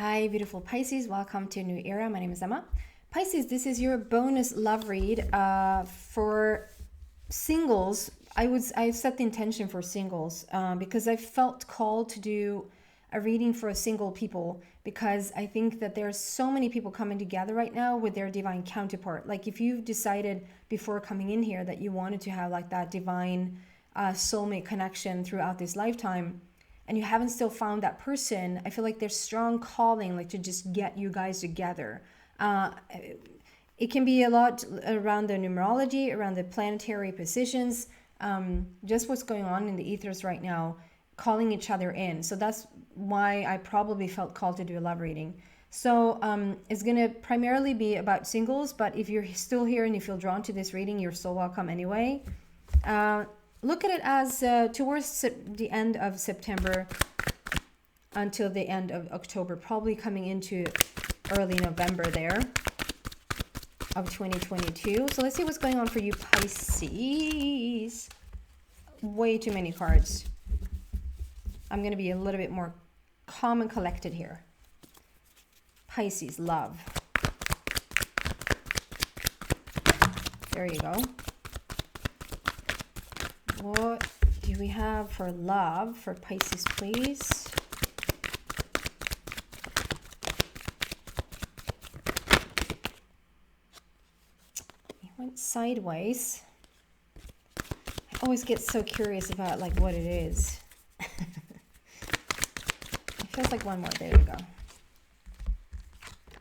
Hi, beautiful Pisces. Welcome to a new era. My name is Emma. Pisces, this is your bonus love read for singles. I've set the intention for singles because I felt called to do a reading for single people because I think that there's so many people coming together right now with their divine counterpart. Like if you've decided before coming in here that you wanted to have like that divine soulmate connection throughout this lifetime, and you haven't still found that person, I feel like there's strong calling like to just get you guys together. It can be a lot around the numerology, around the planetary positions, just what's going on in the ethers right now, calling each other in. So that's why I probably felt called to do a love reading. So it's going to primarily be about singles, but if you're still here and you feel drawn to this reading, you're so welcome anyway. Look at it as towards the end of September until the end of October, probably coming into early November there of 2022. So let's see what's going on for you, Pisces. Way too many cards. I'm going to be a little bit more calm and collected here. Pisces, love. There you go. What do we have for love for Pisces, please? It went sideways. I always get so curious about like what it is. It feels like one more. There we go.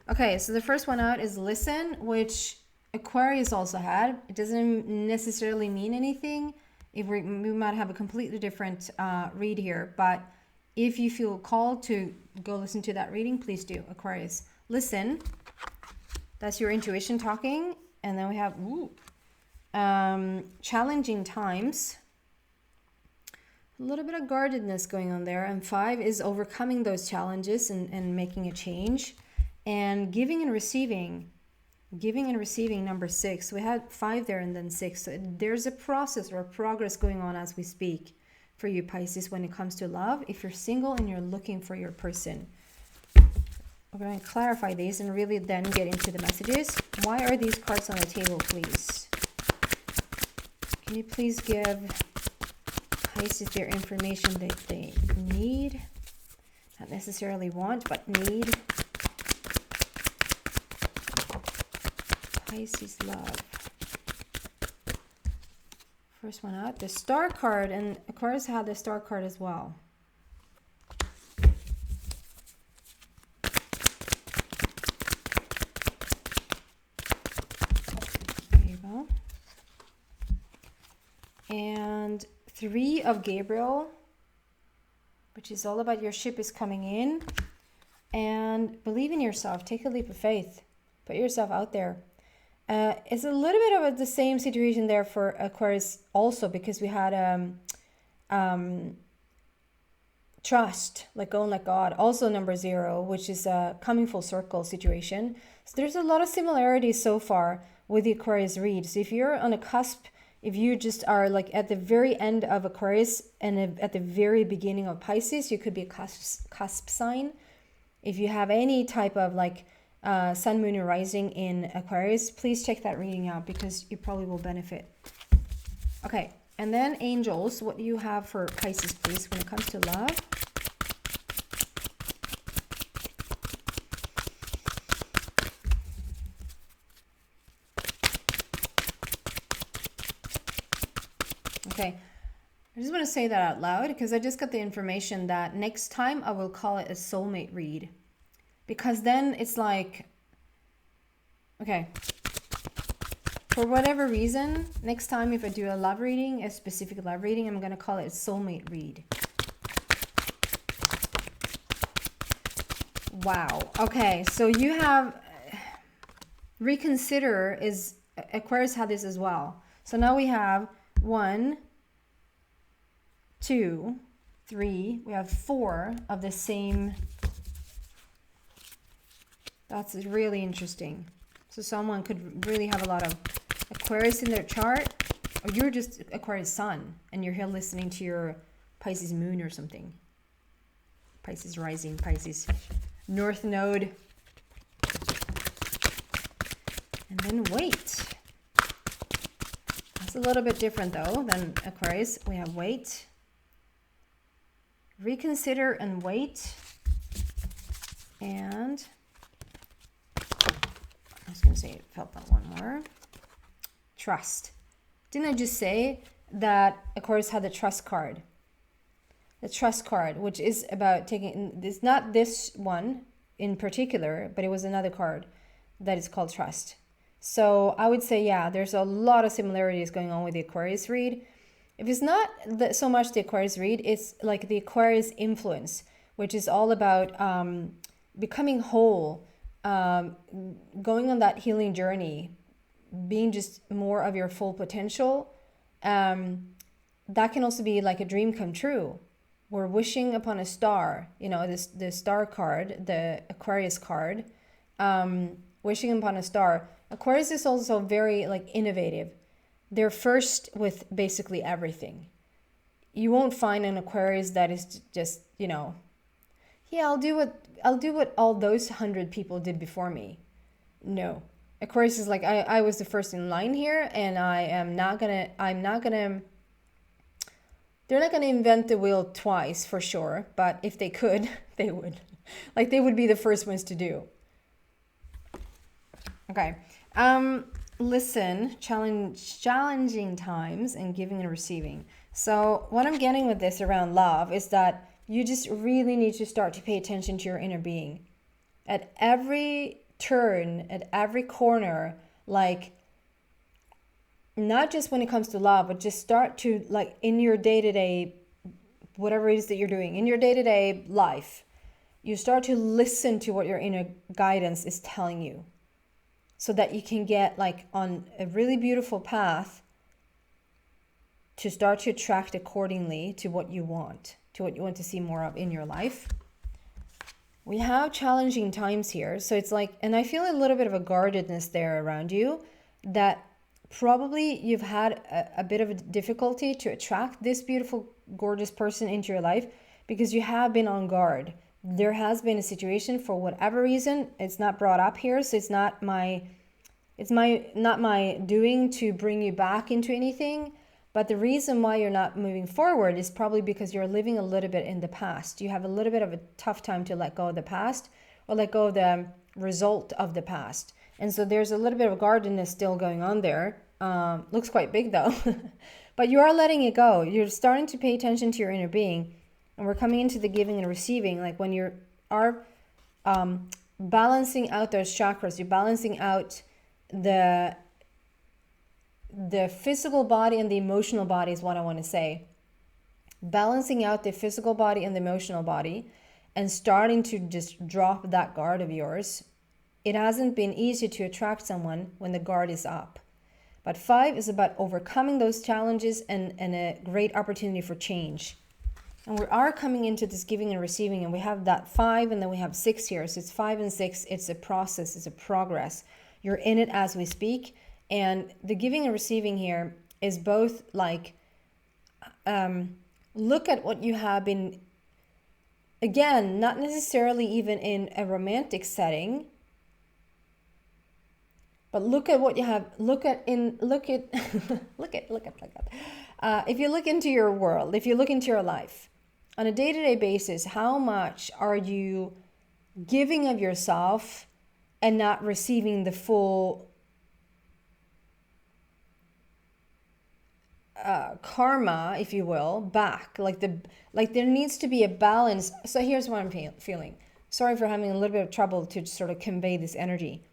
Okay, so the first one out is listen, which Aquarius also had. It doesn't necessarily mean anything. If we might have a completely different read here, but if you feel called to go listen to that reading, please do. Aquarius, listen. That's your intuition talking. And then we have challenging times. A little bit of guardedness going on there. And 5 is overcoming those challenges and making a change. And giving and receiving. Giving and receiving, number 6. We had 5 there and then 6. So there's a process or a progress going on as we speak for you, Pisces, when it comes to love. If you're single and you're looking for your person. We're going to clarify these and really then get into the messages. Why are these cards on the table, please? Can you please give Pisces their information that they need? Not necessarily want, but need. Pisces love. First one out, the star card, and Aquarius had the star card as well. There you go. And 3 of Gabriel, which is all about your ship is coming in. And believe in yourself. Take a leap of faith. Put yourself out there. It's a little bit of the same situation there for Aquarius also, because we had trust, like going like God, also number 0, which is a coming full circle situation. So there's a lot of similarities so far with the Aquarius read. So if you're on a cusp, if you just are like at the very end of Aquarius and at the very beginning of Pisces, you could be a cusp sign. If you have any type of like sun, moon, and rising in Aquarius, please check that reading out because you probably will benefit. Okay, and then angels, what do you have for Pisces, please, when it comes to love? Okay, I just want to say that out loud because I just got the information that next time I will call it a soulmate read. Because then it's like, okay, for whatever reason, next time if I do a love reading, a specific love reading, I'm going to call it a soulmate read. Wow. Okay, so you have reconsider is, Aquarius had this as well. So now we have 1, 2, 3, we have 4 of the same. That's really interesting. So someone could really have a lot of Aquarius in their chart, or you're just Aquarius sun and you're here listening to your Pisces moon or something. Pisces rising, Pisces North Node. And then wait. That's a little bit different though than Aquarius. We have wait. Reconsider and wait. And I was going to say, felt that one more. Trust. Didn't I just say that Aquarius had the trust card? The trust card, which is about taking, it's not this one in particular, but it was another card that is called trust. So I would say, yeah, there's a lot of similarities going on with the Aquarius read. If it's not so much the Aquarius read, it's like the Aquarius influence, which is all about becoming whole, going on that healing journey, being just more of your full potential. That can also be like a dream come true. We're wishing upon a star, you know, the star card, the Aquarius card, wishing upon a star. Aquarius is also very like innovative. They're first with basically everything. You won't find an Aquarius that is just, you know, yeah, I'll do what all those 100 people did before me. No. Aquarius is like, I was the first in line here, and they're not gonna invent the wheel twice for sure, but if they could, they would. Like they would be the first ones to do. Okay. Listen, challenging times and giving and receiving. So what I'm getting with this around love is that you just really need to start to pay attention to your inner being. At every turn, at every corner, like not just when it comes to love, but just start to, like, in your day-to-day, whatever it is that you're doing, in your day-to-day life, you start to listen to what your inner guidance is telling you, so that you can get like on a really beautiful path to start to attract accordingly to what you want to see more of in your life. We have challenging times here. So it's like, and I feel a little bit of a guardedness there around you, that probably you've had a bit of a difficulty to attract this beautiful, gorgeous person into your life because you have been on guard. There has been a situation for whatever reason. It's not brought up here, so it's not my doing to bring you back into anything. But the reason why you're not moving forward is probably because you're living a little bit in the past. You have a little bit of a tough time to let go of the past, or let go of the result of the past. And so there's a little bit of guardedness still going on there. Looks quite big though. But you are letting it go. You're starting to pay attention to your inner being. And we're coming into the giving and receiving. Like when you are balancing out those chakras, you're balancing out the physical body and the emotional body is what I want to say. Balancing out the physical body and the emotional body and starting to just drop that guard of yours. It hasn't been easy to attract someone when the guard is up. But 5 is about overcoming those challenges and a great opportunity for change. And we are coming into this giving and receiving, and we have that 5 and then we have 6 here. So it's 5 and 6. It's a process. It's a progress. You're in it as we speak. And the giving and receiving here is both like, look at what you have been, again, not necessarily even in a romantic setting, but look at what you have, look at, if you look into your world, if you look into your life, on a day-to-day basis, how much are you giving of yourself and not receiving the full karma, if you will, back? Like there needs to be a balance. So here's what I'm feeling. Sorry for having a little bit of trouble to sort of convey this energy.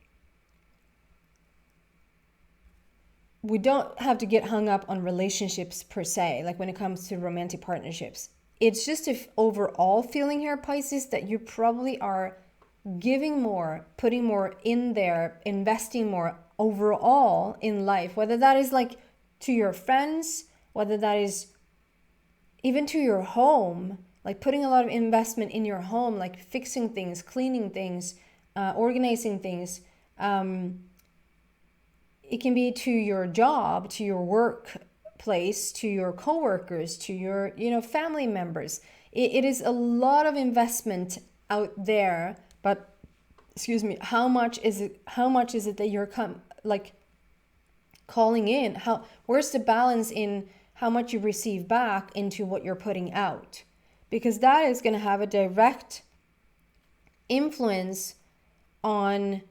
We don't have to get hung up on relationships per se, like when it comes to romantic partnerships. It's just an overall feeling here, Pisces, that you probably are giving more, putting more in there, investing more overall in life, whether that is like to your friends, whether that is even to your home, like putting a lot of investment in your home, like fixing things, cleaning things, organizing things. It can be to your job, to your workplace, to your coworkers, to your family members. It is a lot of investment out there, but excuse me, how much is it that you're calling in? Where's the balance in how much you receive back into what you're putting out? Because that is going to have a direct influence on,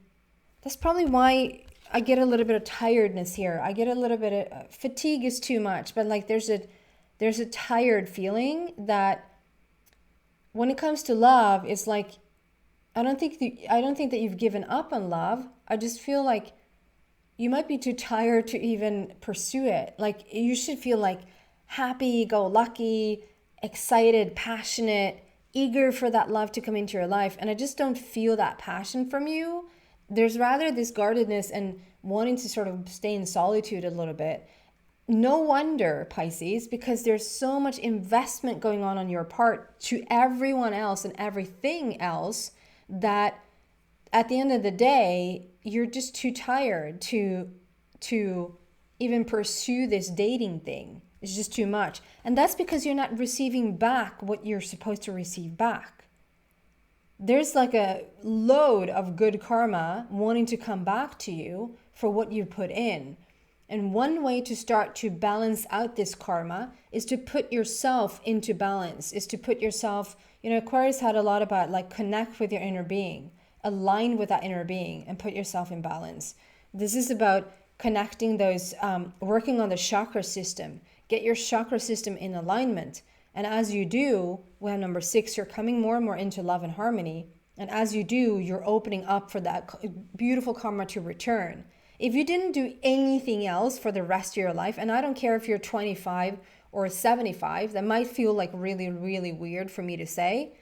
that's probably why I get a little bit of tiredness here. I get a little bit of fatigue is too much, but like there's a tired feeling that when it comes to love, it's like I don't think that you've given up on love. I just feel like you might be too tired to even pursue it. Like you should feel like happy, go lucky, excited, passionate, eager for that love to come into your life. And I just don't feel that passion from you. There's rather this guardedness and wanting to sort of stay in solitude a little bit. No wonder, Pisces, because there's so much investment going on your part to everyone else and everything else that at the end of the day, you're just too tired to even pursue this dating thing. It's just too much. And that's because you're not receiving back what you're supposed to receive back. There's like a load of good karma wanting to come back to you for what you put in. And one way to start to balance out this karma is to put yourself into balance, is to put yourself, Aquarius had a lot about like connect with your inner being, align with that inner being and put yourself in balance. This is about connecting those, working on the chakra system, get your chakra system in alignment. And as you do, we have number 6, you're coming more and more into love and harmony. And as you do, you're opening up for that beautiful karma to return. If you didn't do anything else for the rest of your life, and I don't care if you're 25 or 75, that might feel like really, really weird for me to say.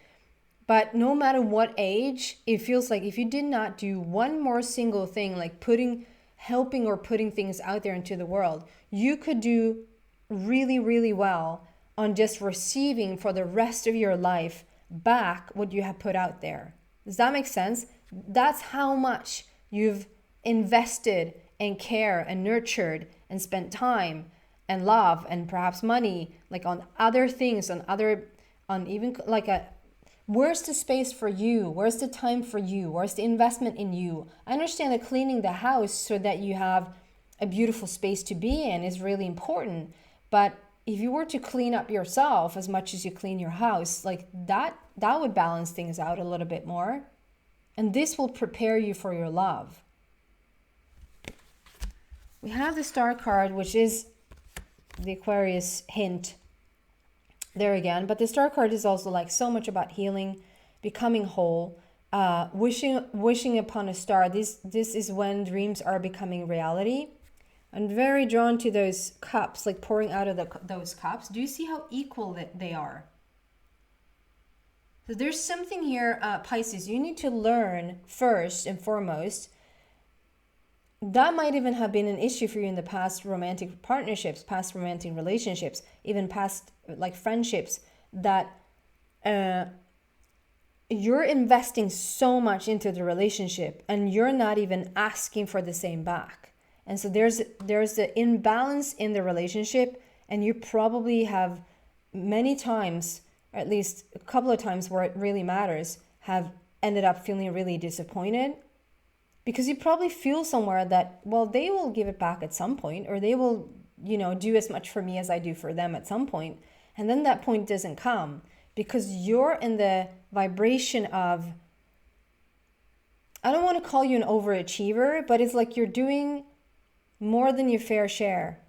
But no matter what age, it feels like if you did not do one more single thing, like helping or putting things out there into the world, you could do really, really well on just receiving for the rest of your life back what you have put out there. Does that make sense? That's how much you've invested and care and nurtured and spent time and love and perhaps money, like on other things, on even like where's the space for you? Where's the time for you? Where's the investment in you? I understand that cleaning the house so that you have a beautiful space to be in is really important. But if you were to clean up yourself as much as you clean your house, like that would balance things out a little bit more. And this will prepare you for your love. We have the Star card, which is the Aquarius hint there again. But the Star card is also like so much about healing, becoming whole, wishing upon a star. This is when dreams are becoming reality. I'm very drawn to those cups, like pouring out of those cups. Do you see how equal that they are? So there's something here, Pisces, you need to learn first and foremost. That might even have been an issue for you in the past romantic partnerships, past romantic relationships, even past like friendships, that you're investing so much into the relationship and you're not even asking for the same back. And so there's the imbalance in the relationship, and you probably have many times, or at least a couple of times where it really matters, have ended up feeling really disappointed. Because you probably feel somewhere that, well, they will give it back at some point, or they will, do as much for me as I do for them at some point. And then that point doesn't come because you're in the vibration of, I don't want to call you an overachiever, but it's like you're doing more than your fair share.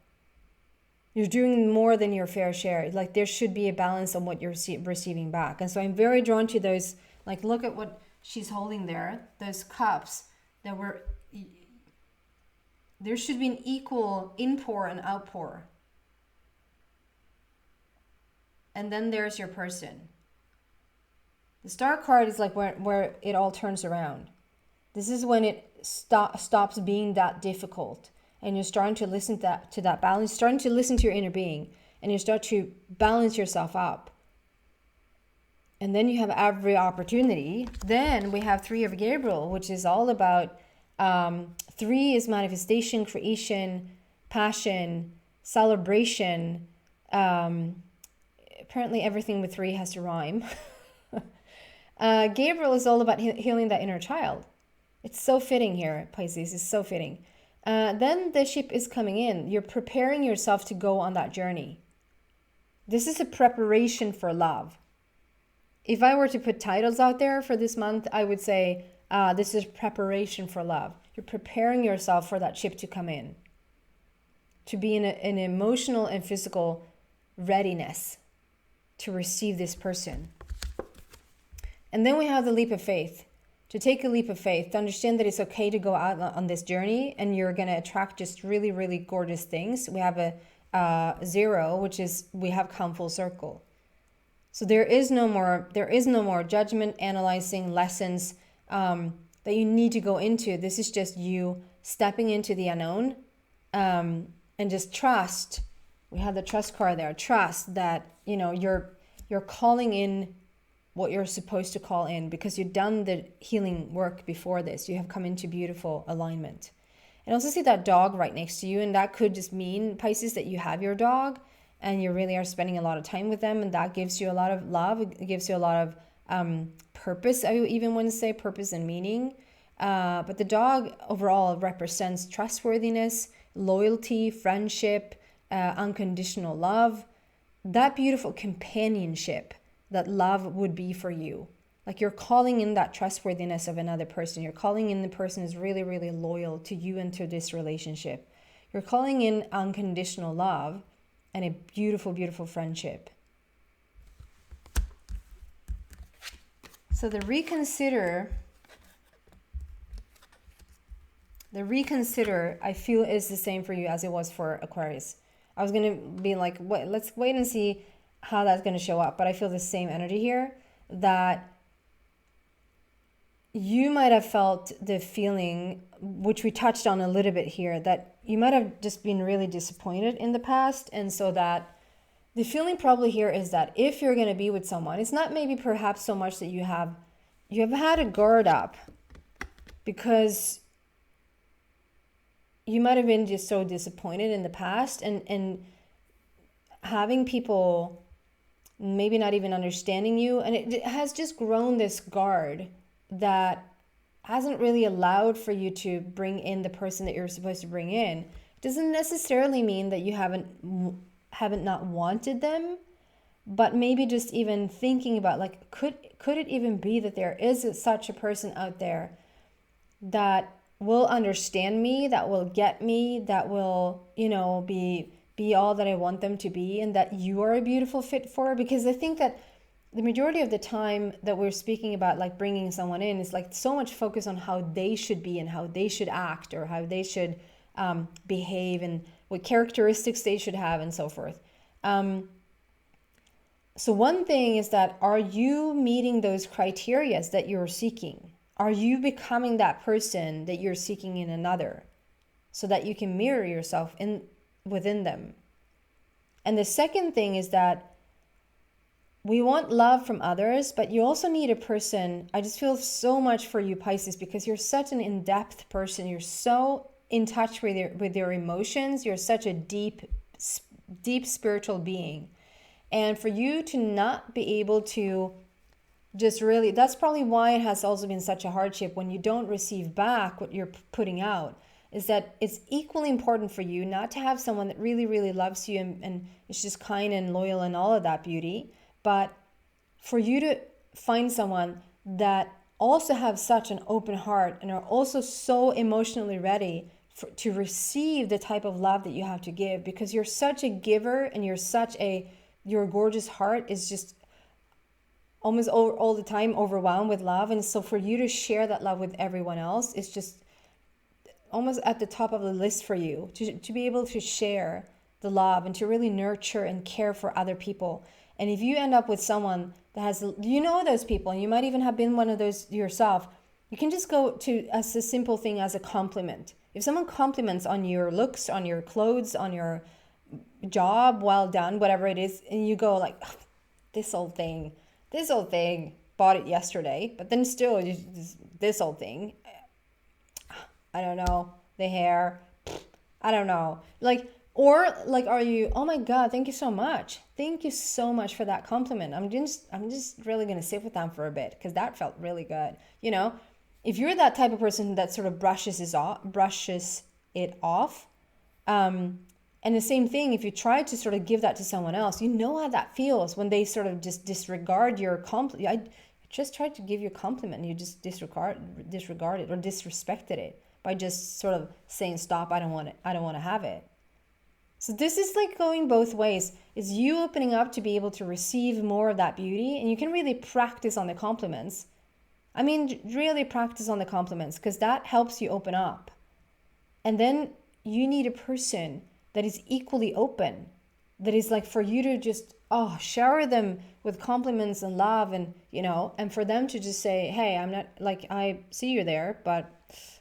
You're doing more than your fair share. Like there should be a balance on what you're receiving back. And so I'm very drawn to those, like look at what she's holding there, those cups. There should be an equal inpour and outpour. And then there's your person. The Star card is like where it all turns around. This is when it stops being that difficult, and you're starting to listen to that balance, starting to listen to your inner being, and you start to balance yourself up. And then you have every opportunity. Then we have 3 of Gabriel, which is all about 3 is manifestation, creation, passion, celebration. Apparently everything with 3 has to rhyme. Gabriel is all about healing that inner child. It's so fitting here, Pisces. It's so fitting. Then the ship is coming in. You're preparing yourself to go on that journey. This is a preparation for love. If I were to put titles out there for this month, I would say this is preparation for love. You're preparing yourself for that ship to come in, to be in an emotional and physical readiness to receive this person. And then we have the leap of faith. To take a leap of faith, to understand that it's okay to go out on this journey and you're going to attract just really, really gorgeous things. We have a 0, which is we have come full circle. So there is no more judgment, analyzing, lessons that you need to go into. This is just you stepping into the unknown and just trust. We have the trust card there. Trust that, you know, you're calling in what you're supposed to call in because you've done the healing work before this. You have come into beautiful alignment. And also see that dog right next to you, and that could just mean, Pisces, that you have your dog and you really are spending a lot of time with them, and that gives you a lot of love. It gives you a lot of purpose. I even want to say purpose and meaning. But the dog overall represents trustworthiness, loyalty, friendship, unconditional love, that beautiful companionship that love would be for you. Like you're calling in that trustworthiness of another person. You're calling in the person who's really, really loyal to you and to this relationship. You're calling in unconditional love and a beautiful, beautiful friendship. So the reconsider, I feel is the same for you as it was for Aquarius. I was going to be like, let's wait and see how that's going to show up. But I feel the same energy here, that you might have felt the feeling, which we touched on a little bit here, that you might have just been really disappointed in the past. And so that the feeling probably here is that if you're going to be with someone, it's not maybe perhaps so much that you have had a guard up because you might have been just so disappointed in the past, and having people maybe not even understanding you, and it has just grown this guard that hasn't really allowed for you to bring in the person that you're supposed to bring in. It doesn't necessarily mean that you haven't not wanted them, but maybe just even thinking about, like, could it even be that there is such a person out there that will understand me, that will get me, that will, you know, be all that I want them to be, and that you are a beautiful fit for? Because I think that the majority of the time that we're speaking about, like, bringing someone in, is like so much focus on how they should be and how they should act, or how they should behave, and what characteristics they should have, and so forth. So one thing is that, are you meeting those criteria that you're seeking? Are you becoming that person that you're seeking in another, so that you can mirror yourself within them? And the second thing is that we want love from others, but you also need a person. I just feel so much for you, Pisces, because you're such an in-depth person. You're so in touch with your emotions. You're such a deep spiritual being. And for you to not be able to just really, that's probably why it has also been such a hardship when you don't receive back what you're putting out, is that it's equally important for you not to have someone that really, really loves you and is just kind and loyal and all of that beauty, but for you to find someone that also have such an open heart and are also so emotionally ready to receive the type of love that you have to give, because you're such a giver, and your gorgeous heart is just almost all the time overwhelmed with love. And so for you to share that love with everyone else is just almost at the top of the list for you, to be able to share the love and to really nurture and care for other people. And if you end up with someone that has, you know, those people, and you might even have been one of those yourself, you can just go to as a simple thing as a compliment. If someone compliments on your looks, on your clothes, on your job, well done, whatever it is, and you go like, oh, this old thing, bought it yesterday, but then still this old thing, I don't know, the hair, I don't know. Like, Or like, are you, oh my God, thank you so much. Thank you so much for that compliment. I'm just really going to sit with them for a bit because that felt really good. You know, if you're that type of person that sort of brushes it off, and the same thing, if you try to sort of give that to someone else, you know how that feels when they sort of just disregard your compliment. I just tried to give you a compliment and you just disregarded it or disrespected it by just sort of saying, stop, I don't want to have it. So this is like going both ways. It's you opening up to be able to receive more of that beauty, and you can really practice on the compliments. I mean, really practice on the compliments because that helps you open up. And then you need a person that is equally open, that is like for you to just, shower them with compliments and love and, you know, and for them to just say, hey, I'm not, like, I see you there, but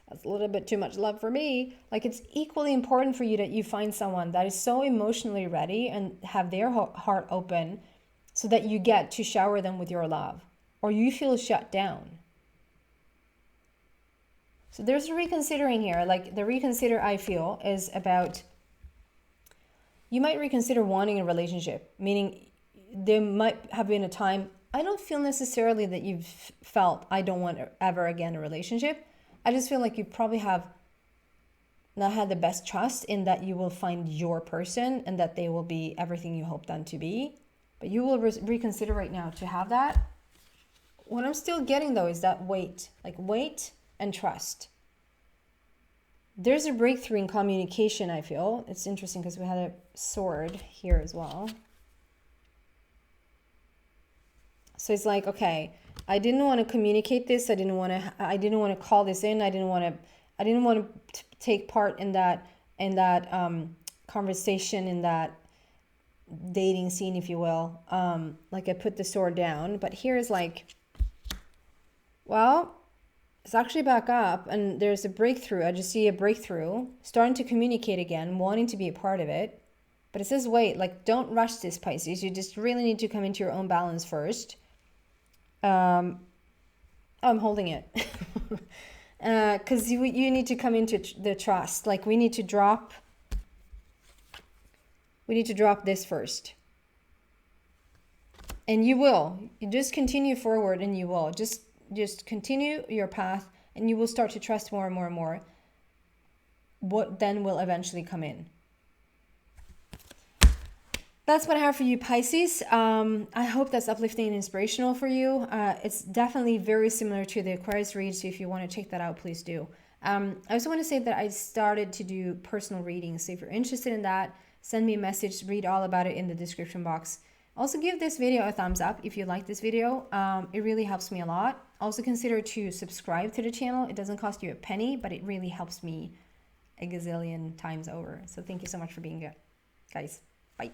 that's a little bit too much love for me. Like, it's equally important for you that you find someone that is so emotionally ready and have their heart open so that you get to shower them with your love, or you feel shut down. So there's a reconsidering here. Like, the reconsider, I feel, is about, you might reconsider wanting a relationship, meaning there might have been a time, I don't feel necessarily that you've felt, I don't want ever again a relationship. I just feel like you probably have not had the best trust in that you will find your person and that they will be everything you hope them to be. But you will reconsider right now to have that. What I'm still getting though is that wait and trust. There's a breakthrough in communication, I feel. It's interesting because we had a sword here as well. So it's like, okay, I didn't want to communicate this. I didn't want to call this in. I didn't want to take part in that conversation, in that dating scene, if you will. Like, I put the sword down, but here's like, well, it's actually back up and there's a breakthrough. I just see a breakthrough, starting to communicate again, wanting to be a part of it. But it says, wait, like, don't rush this, Pisces. You just really need to come into your own balance first. I'm holding it. Because you need to come into the trust. Like, we need to drop this first. And you will. You just continue forward and you will. Just continue your path and you will start to trust more and more and more. What then will eventually come in. That's what I have for you, Pisces. I hope that's uplifting and inspirational for you. It's definitely very similar to the Aquarius read, so if you want to check that out, please do. I also want to say that I started to do personal readings, so if you're interested in that, send me a message, read all about it in the description box. Also, give this video a thumbs up if you like this video. It really helps me a lot. Also, consider to subscribe to the channel. It doesn't cost you a penny, but it really helps me a gazillion times over. So thank you so much for being here, guys. Bye.